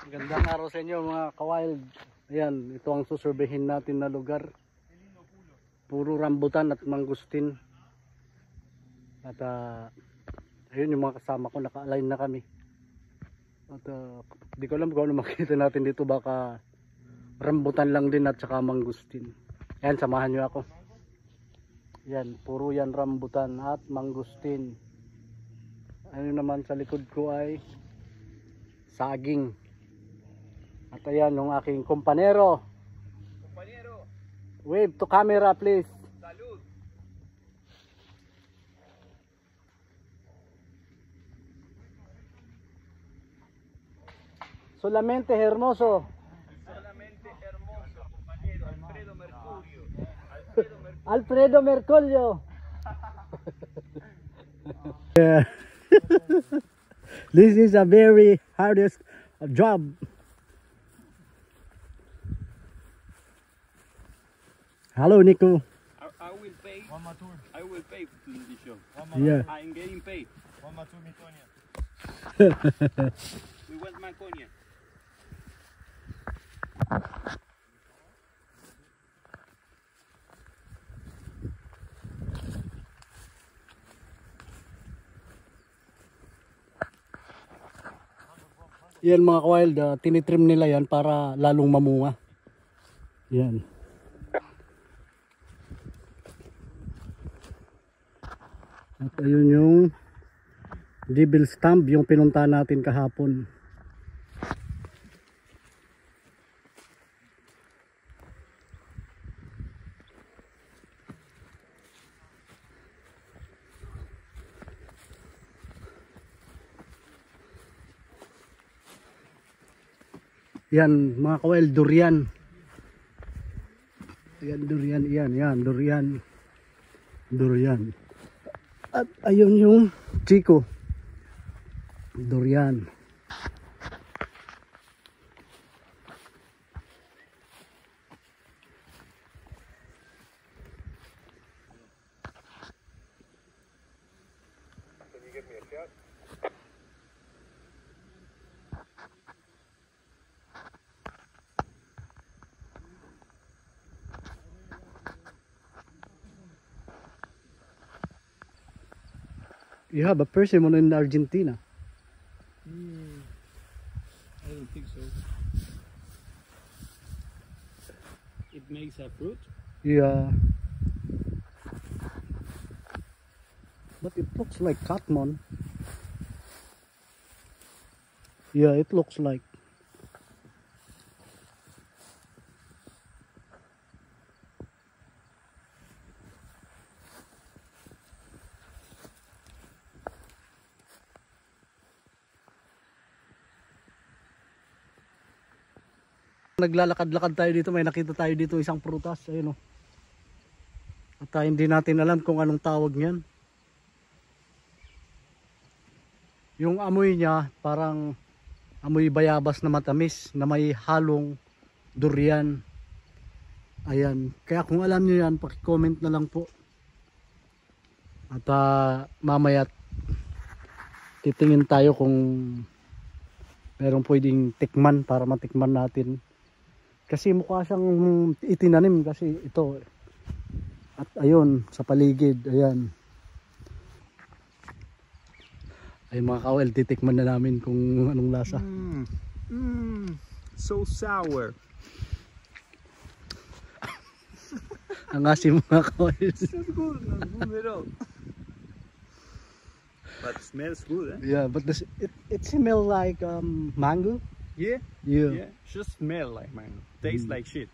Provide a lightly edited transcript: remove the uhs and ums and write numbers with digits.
Gandang araw sa inyo mga ka-wild. Ayan, ito ang susurvehin natin na lugar. Puro rambutan at mangustin. At ayun yung mga kasama ko, naka-align na kami. At di ko alam kung ano makita natin dito, baka rambutan lang din at saka mangustin. Ayan, samahan nyo ako. Ayan, puro yan rambutan at mangustin. Ano naman sa likod ko ay saging. At ayan yung aking kompanero. Wave to camera please. Salud. Solamente hermoso. Solamente hermoso, compañero Alfredo Mercurio. Alfredo Mercurio. Yeah. This is a very hardest job. Hello Nico. I will pay. One more tour. I will pay to do the show. One more Yeah. I'm getting paid. One more tour, Mitonia. We want Maconia. Yan mga ka-wild, tinitrim nila yan para lalong mamunga. Yan. At ayun yung devil stump, yung pinunta natin kahapon. Yan mga ka-wild, durian. Yan durian, yan durian. Durian. At ayun yung Chico. Durian. Can you give me a shot? You have a persimmon in Argentina. I don't think so. It makes a fruit. Yeah. But it looks like cotton. Yeah, it looks like. Naglalakad-lakad tayo dito, may nakita tayo dito isang prutas, ayun oh. At hindi natin alam kung anong tawag niyan. Yung amoy niya parang amoy bayabas na matamis na may halong durian. Ayan, kaya kung alam niyo yan, paki-comment na lang po. At mamaya titingin tayo kung merong pwedeng tikman para matikman natin. Kasi mukha siyang itinanim kasi ito. At ayun, sa paligid, ayan. Ay mga ka-wild, titikman na namin kung anong lasa. So sour. Ang asim mga ka-wild. So good, no? But it smells good, eh? Yeah, but it smells like mango. Yeah? Yeah. Yeah. Just smell like mango. Tastes like shit.